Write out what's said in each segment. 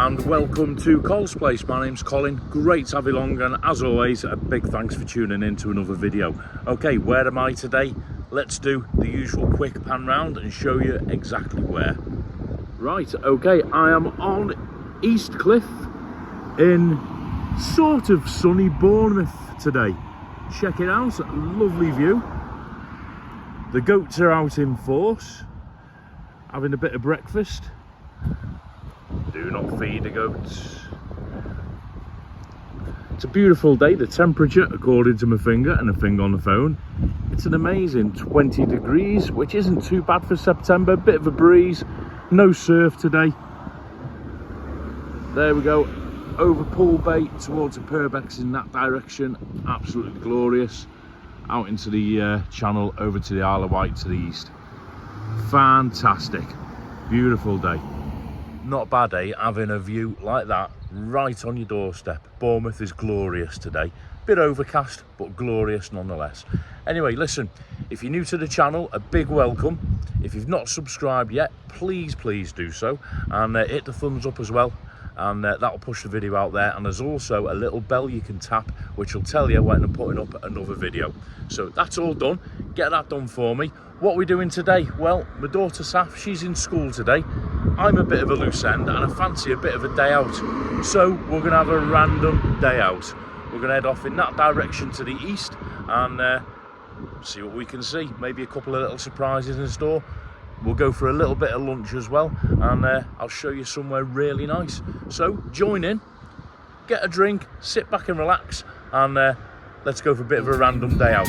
and welcome to Cole's Place. My name's Colin, great to have you along, and as always a big thanks for tuning in to another video. Okay, where am I today? Let's do the usual quick pan round and show you exactly where. Right, okay, I am on East Cliff in sort of sunny Bournemouth today. Check it out, lovely view. The goats are out in force, having a bit of breakfast. Do not feed the goats. It's a beautiful day. The temperature, according to my finger and a thing on the phone, it's an amazing 20 degrees, which isn't too bad for September. Bit of a breeze, no surf today. There we go, over Purbeck towards the Purbecks in that direction. Absolutely glorious. Out into the channel, over to the Isle of Wight to the east. Fantastic, beautiful day. Not bad, eh, having a view like that right on your doorstep. Bournemouth is glorious today. Bit overcast, but glorious nonetheless. Anyway, listen, if you're new to the channel, a big welcome. If you've not subscribed yet, please do so, and hit the thumbs up as well, and that'll push the video out there. And there's also a little bell you can tap which will tell you when I'm putting up another video. So that's all done. Get that done for me. What are we doing today? Well, my daughter Saf, she's in school today. I'm a bit of a loose end and I fancy a bit of a day out. So we're going to have a random day out. We're going to head off in that direction to the east and see what we can see. Maybe a couple of little surprises in store. We'll go for a little bit of lunch as well, and I'll show you somewhere really nice. So join in, get a drink, sit back and relax, and let's go for a bit of a random day out.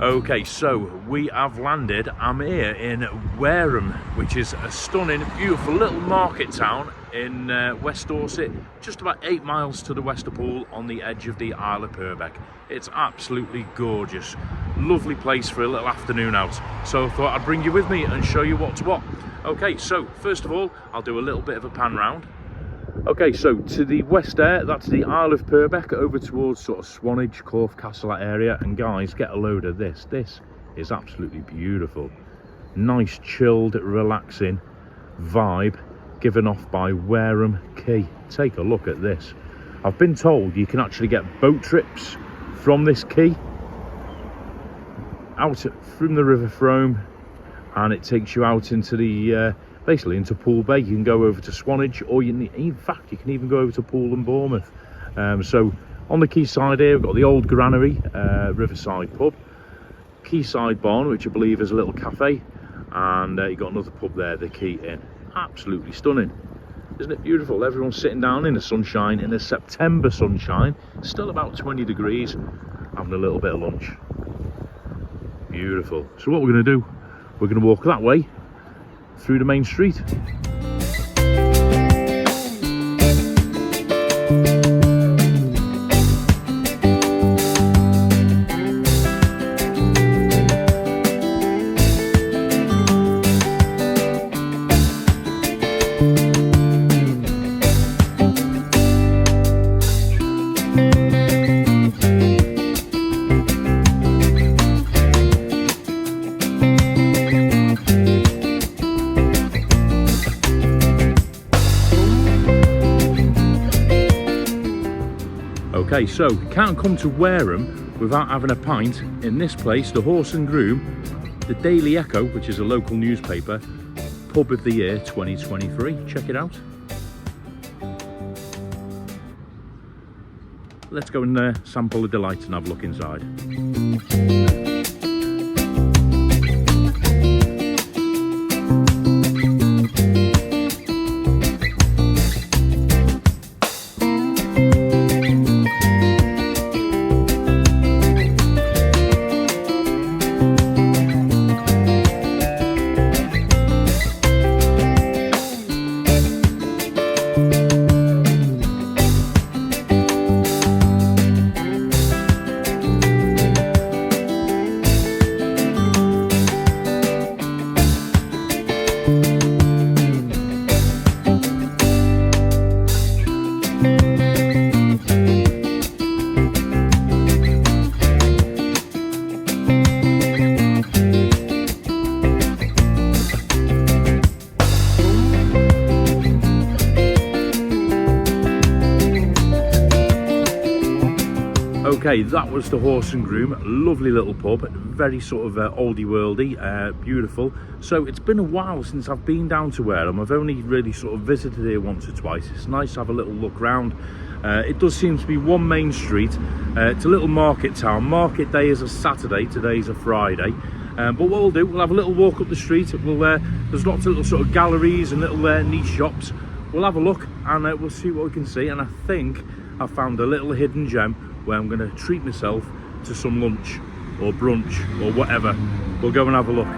Okay, so we have landed. I'm here in WReham, which is a stunning, beautiful little market town in West Dorset, just about 8 miles to the west of Poole on the edge of the Isle of Purbeck. It's absolutely gorgeous. Lovely place for a little afternoon out. So I thought I'd bring you with me and show you what's what. Okay, so first of all, I'll do a little bit of a pan round. Okay, so to the west there, that's the Isle of Purbeck, over towards sort of Swanage, Corfe Castle, that area. And guys, get a load of this. This is absolutely beautiful. Nice, chilled, relaxing vibe given off by Wareham Quay. Take a look at this. I've been told you can actually get boat trips from this quay out from the River Frome, and it takes you out into the basically into Poole Bay. You can go over to Swanage, or in fact you can even go over to Poole and Bournemouth. So on the quayside here, we've got the old granary, Riverside pub, Quayside Barn, which I believe is a little cafe, and you've got another pub there, the Quay Inn. Absolutely stunning, isn't it beautiful? Everyone's sitting down in the sunshine, in the September sunshine, still about 20 degrees, having a little bit of lunch. Beautiful. So what we're going to do, we're going to walk that way through the main street. Okay, so can't come to Wareham without having a pint in this place, the Horse and Groom, the Daily Echo, which is a local newspaper, Pub of the Year 2023. Check it out. Let's go and sample the delight and have a look inside. Okay, that was the Horse and Groom. Lovely little pub, very sort of oldie worldy, beautiful. So it's been a while since I've been down to Wareham. I've only really sort of visited here once or twice. It's nice to have a little look round. It does seem to be one main street. It's a little market town. Market day is a Saturday, today's a Friday. But what we'll do, we'll have a little walk up the street. There's lots of little sort of galleries and little niche shops. We'll have a look and we'll see what we can see. And I think I found a little hidden gem where I'm going to treat myself to some lunch or brunch or whatever. We'll go and have a look.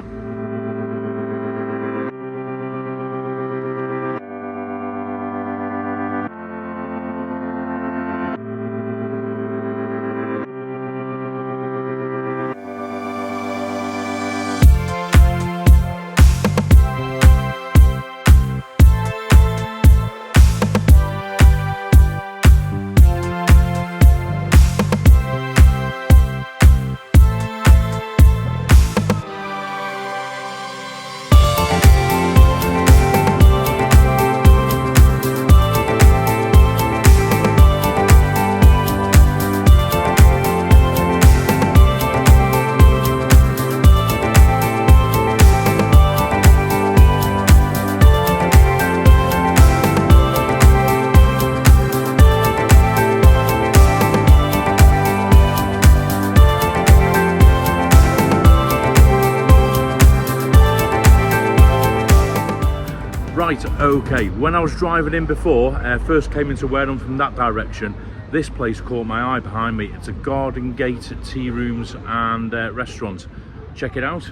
Right, okay, when I was driving in before, first came into Wareham from that direction, this place caught my eye behind me. It's a Garden Gate tea rooms and restaurant. Check it out.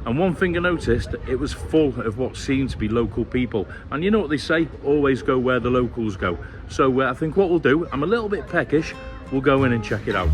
And one thing I noticed, it was full of what seemed to be local people. And you know what they say, always go where the locals go. So I think what we'll do, I'm a little bit peckish, we'll go in and check it out.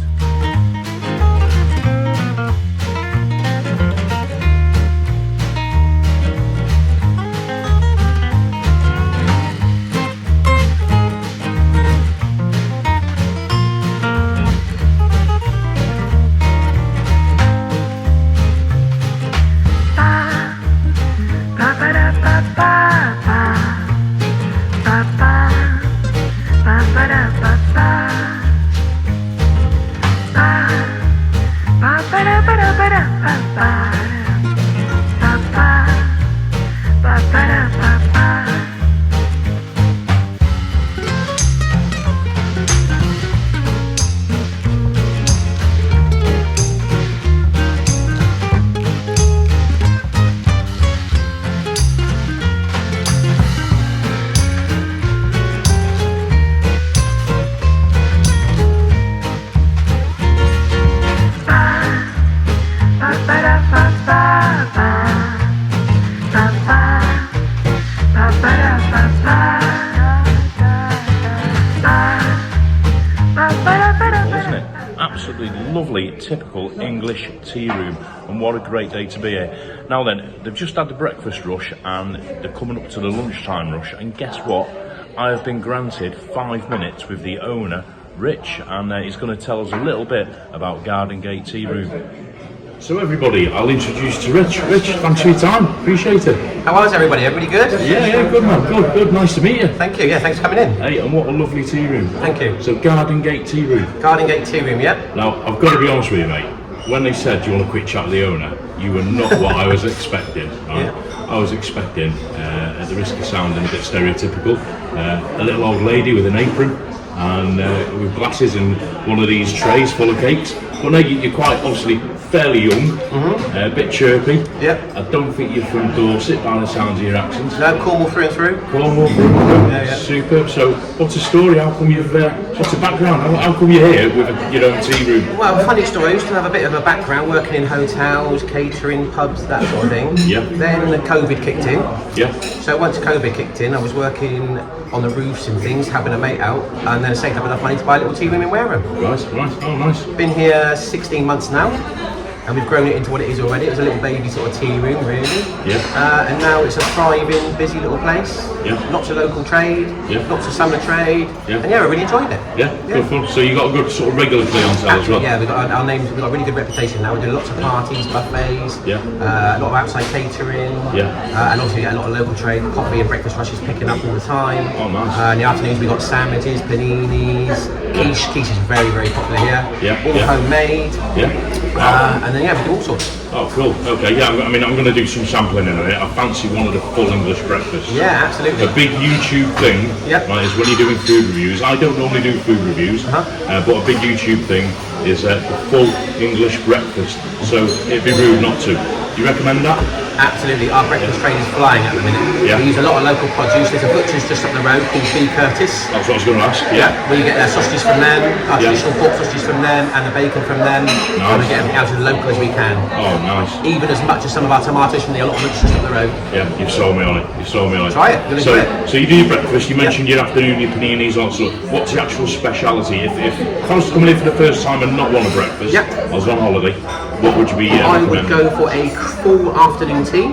Absolutely lovely, typical English tea room, and what a great day to be here. Now then, they've just had the breakfast rush and they're coming up to the lunchtime rush, and guess what? I have been granted 5 minutes with the owner, Rich, and he's going to tell us a little bit about Garden Gate Tea Room. So everybody, I'll introduce you to Rich. Rich, thanks for your time, appreciate it. How is everybody? Everybody good? Yeah, good man, good, nice to meet you. Thank you, yeah, thanks for coming in. Hey, and what a lovely tea room. Thank you. So Garden Gate Tea Room. Garden Gate Tea Room, yep. Now, I've got to be honest with you, mate. When they said, do you want a quick chat with the owner, you were not what I was expecting. Right? Yeah. I was expecting, at the risk of sounding a bit stereotypical, a little old lady with an apron and with glasses and one of these trays full of cakes. But no, you're quite obviously fairly young, a bit chirpy. Yep. I don't think you're from Dorset by the sounds of your accent. No, Cornwall through and through. Cornwall through and through. Yeah. Superb. So, what's the story? How come you've? What's the background? How come you're here with your own tea room? Well, funny story. I used to have a bit of a background working in hotels, catering, pubs, that sort of thing. Yeah. Then the COVID kicked in. Yeah. So once COVID kicked in, I was working on the roofs and things, having a mate out, and then saved up enough money to buy a little tea room in Wareham. Right. Oh, nice. Been here 16 months now. and we've grown it into what it is already. It was a little baby sort of tea room, really. Yeah. And now it's a thriving, busy little place. Yeah. Lots of local trade, lots of summer trade, and I really enjoyed it. Yeah, good fun. So you got a good sort of regular clientele as well? Yeah, we've got our names, we've got a really good reputation now. We're doing lots of parties, buffets, a lot of outside catering, and obviously a lot of local trade, coffee and breakfast rushes picking up all the time. Oh, nice. In the afternoons we've got sandwiches, paninis, quiche. Quiche is very, very popular here. All homemade. And then we do all sorts. Oh, cool. Okay, yeah, I mean, I'm going to do some sampling in a minute. I fancy one of the full English breakfasts. Yeah, absolutely. A big YouTube thing, right, is when you're doing food reviews. I don't normally do food reviews, but a big YouTube thing is a full English breakfast. So it'd be rude not to. Do you recommend that? Absolutely. Our breakfast train is flying at the minute. We use a lot of local produce. There's a butcher's just up the road called B. Curtis. That's what I was going to ask. We get their sausages from them, our traditional pork sausages from them, and the bacon from them. And we get everything out as local as we can. Oh, nice. Even as much as some of our tomatoes from the allotments just up the road. Yeah, you've sold me on it. You've sold me on it. Try it. You'll enjoy it. So you do your breakfast. You mentioned your afternoon, your paninis, all sorts. What's the actual speciality? If I was coming in for the first time and not want a breakfast, I was on holiday, what would you be I would go for a full afternoon tea,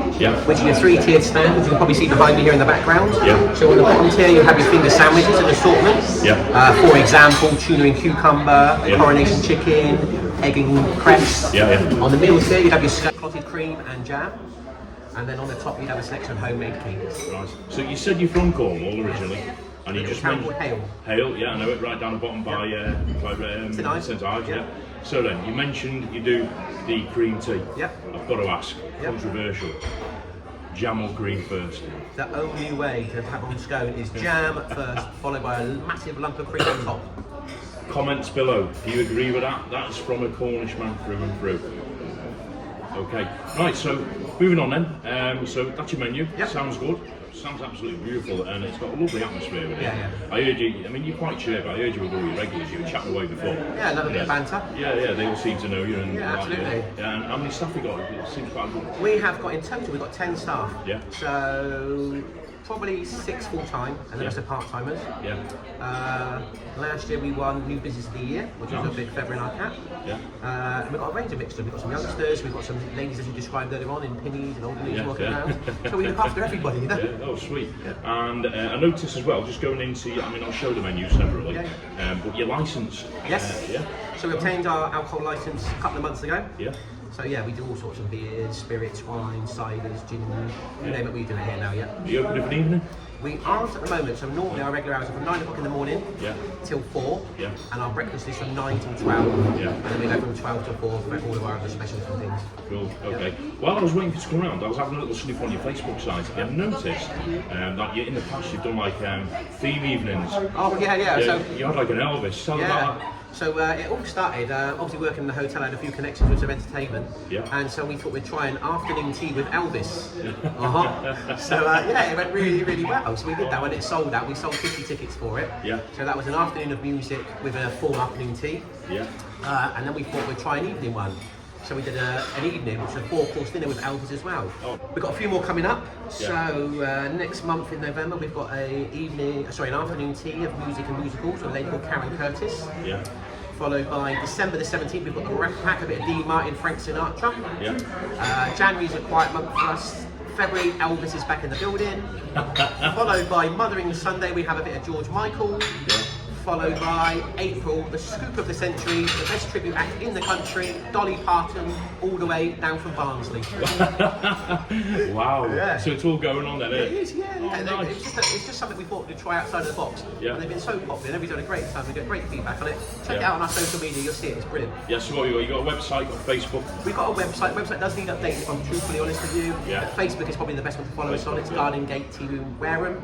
which is a 3-tiered stand, which you can probably see behind me here in the background. So on the bottom tier you have your finger sandwiches and assortments. For example, tuna and cucumber, coronation chicken, egg and crepes. On the meals tier you'd have your clotted cream and jam. And then on the top you'd have a selection of homemade cakes. Nice. So you said you're from Cornwall originally, and you just mentioned Hale. Hale, yeah, I know it, right down the bottom by St Ives, So then, you mentioned you do the cream tea. I've got to ask, controversial, jam or cream first? The only way to have on scone is jam first, followed by a massive lump of cream on top. Comments below, do you agree with that? That's from a Cornish man through and through. Okay, right, so moving on then. So that's your menu, sounds good. Sounds absolutely beautiful, and it's got a lovely atmosphere with it. I heard you, I mean, you're quite chirpy. I heard you with all your regulars, you were chatting away before. Yeah, another bit of banter. Yeah, they all seem to know you. And absolutely. And how many staff you got? It seems quite good. We have got, in total, we've got 10 staff. So, probably 6 full-time, and the rest are part-timers. Last year we won New Business of the Year, which was a big feather in our cap. And we've got a range of mixtures. We've got some youngsters, we've got some ladies, as you described earlier on, in pinnies and older ladies walking around. So we look after everybody, you know? Oh, sweet. And I noticed as well, just going into, I mean, I'll show the menu separately, but you're licensed. So we obtained our alcohol license a couple of months ago. So we do all sorts of beers, spirits, wine, ciders, gin, you name it, we do it here now, Are you open for an evening? We aren't at the moment, so normally our regular hours are from 9 o'clock in the morning till 4, and our breakfast is from 9 till 12, and then we go from 12 till 4 for all of our other specials and things. Cool, okay. While I was waiting for you to come around, I was having a little sniff on your Facebook site, and I noticed that in the past you've done like theme evenings. Oh, so you had like an Elvis, tell me about that. So it all started, obviously working in the hotel, I had a few connections with some entertainment, and so we thought we'd try an afternoon tea with Elvis. So it went really, really well. So we did that when it sold out. We sold 50 tickets for it. So that was an afternoon of music with a full afternoon tea. And then we thought we'd try an evening one. So we did an evening, which was a 4-course dinner with Elvis as well. We've got a few more coming up. So next month in November we've got an afternoon tea of music and musicals with a lady called Karen Curtis. Followed by December the 17th, we've got the Rap Pack, a bit of D. Martin, Frank Sinatra. January's a quiet month for us. February, Elvis is back in the building. Followed by Mothering Sunday, we have a bit of George Michael. Followed by April, the scoop of the century, the best tribute act in the country, Dolly Parton, all the way down from Barnsley. Wow. So it's all going on then, It is, nice. It's just something we thought we'd try outside of the box. And they've been so popular, and everybody's had a great time. We get great feedback on it. Check it out on our social media, you'll see it, it's brilliant. So what you got a website, got Facebook? We've got a website. Website does need updating, if I'm truthfully honest with you. But Facebook is probably the best one to follow us on. It's Garden Gate Tea Room Wareham.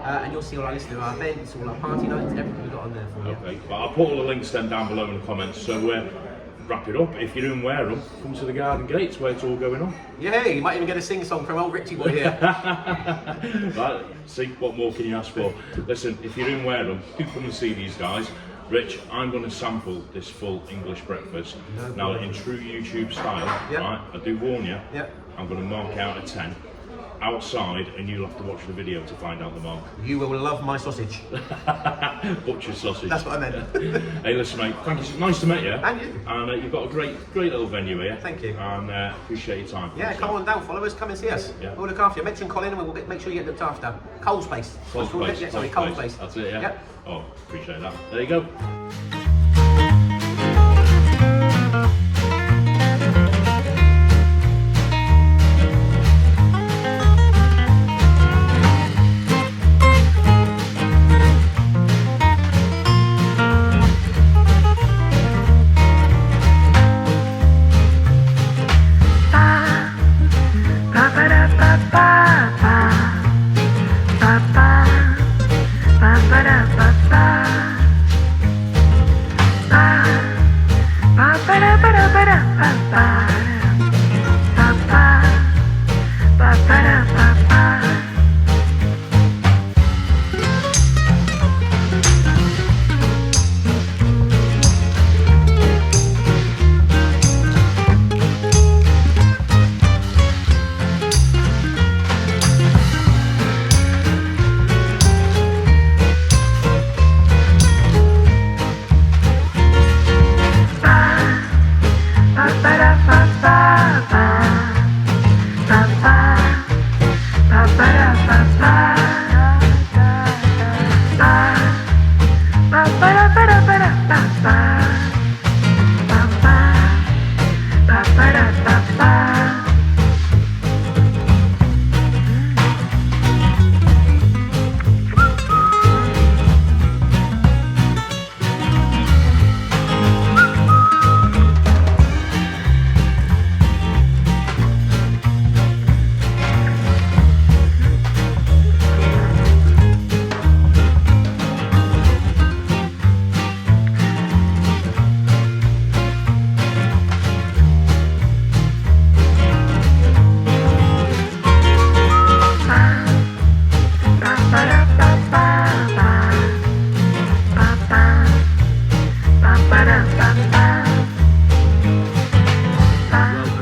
And you'll see all our lists of our events, all our party nights, everything we've got on there for you. Okay, but I'll put all the links then down below in the comments. So wrap it up. If you're in Wareham, come to the Garden Gates where it's all going on. You might even get a sing-song from old Richie boy here. Right, see, what more can you ask for? Listen, if you're in Wareham, do come and see these guys. Rich, I'm going to sample this full English breakfast. Now, in true YouTube style, right, I do warn you, I'm going to mark out a 10. outside, and you'll have to watch the video to find out the mark. You will love my sausage. Butcher sausage. That's what I meant. Hey, listen, mate. Thank you. Nice to meet you. And you. And you've got a great little venue here. Thank you. And appreciate your time. Yeah, come on down, follow us, come and see us. Yeah. We'll look after you. Mention Colin, and we'll make sure you get looked after. Cole's place. Cole's place. Yeah, sorry, Cole's place. That's it. Yeah. Yep. Oh, appreciate that. There you go.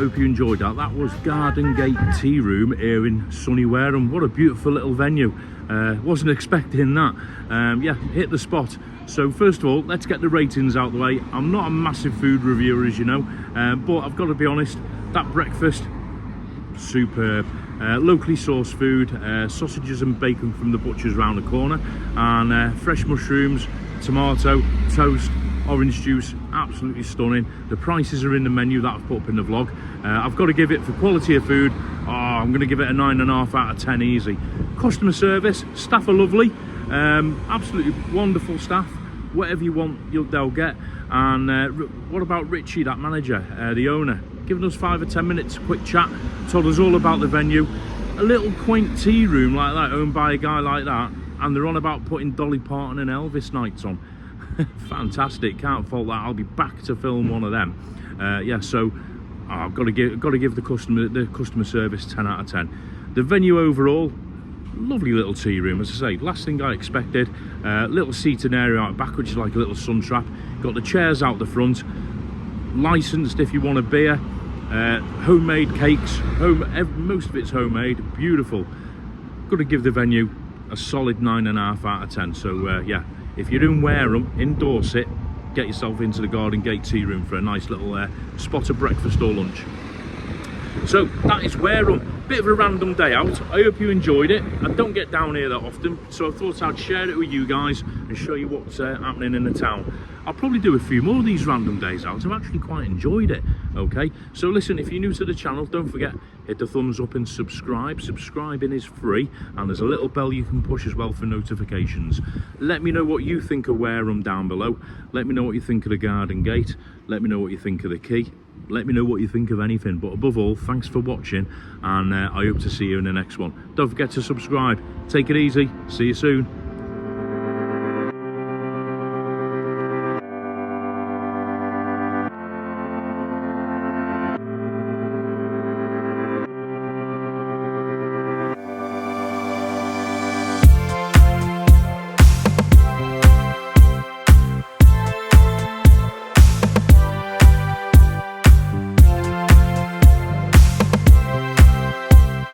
Hope you enjoyed that. That was Garden Gate Tea Room here in sunny Wareham. What a beautiful little venue. Wasn't expecting that. Yeah, hit the spot. So first of all, let's get the ratings out the way. I'm not a massive food reviewer, as you know, but I've got to be honest, that breakfast, superb. Locally sourced food, sausages and bacon from the butcher's round the corner, and fresh mushrooms, tomato, toast, orange juice, absolutely stunning. The prices are in the menu that I've put up in the vlog. I've got to give it, for quality of food, I'm going to give it a 9.5 out of 10 easy. Customer service, staff are lovely, absolutely wonderful staff. Whatever you want, they'll get. And what about Richie, that manager, the owner, giving us 5 or 10 minutes quick chat, told us all about the venue. A little quaint tea room like that, owned by a guy like that, and they're on about putting Dolly Parton and Elvis nights on. Fantastic, can't fault that. I'll be back to film one of them. Yeah, so I've got to give the customer service 10 out of 10. The venue overall, lovely little tea room, as I say, last thing I expected. Little seating area out back, which is like a little sun trap. Got the chairs out the front, licensed if you want a beer. Homemade cakes, most of it's homemade, beautiful. Got to give the venue a solid 9.5 out of 10. So yeah, if you're in Wareham, in Dorset, get yourself into the Garden Gate Tea Room for a nice little spot of breakfast or lunch. So that is Wareham. Bit of a random day out. I hope you enjoyed it. I don't get down here that often, so I thought I'd share it with you guys and show you what's happening in the town. I'll probably do a few more of these random days out. I've actually quite enjoyed it. Okay, so listen, if you're new to the channel, don't forget, hit the thumbs up and subscribe. Subscribing is free, and there's a little bell you can push as well for notifications. Let me know what you think of Wareham down below. Let me know what you think of the Garden Gate. Let me know what you think of the quay. Let me know what you think of anything, but above all, thanks for watching, and I hope to see you in the next one. Don't forget to subscribe. Take it easy. See you soon.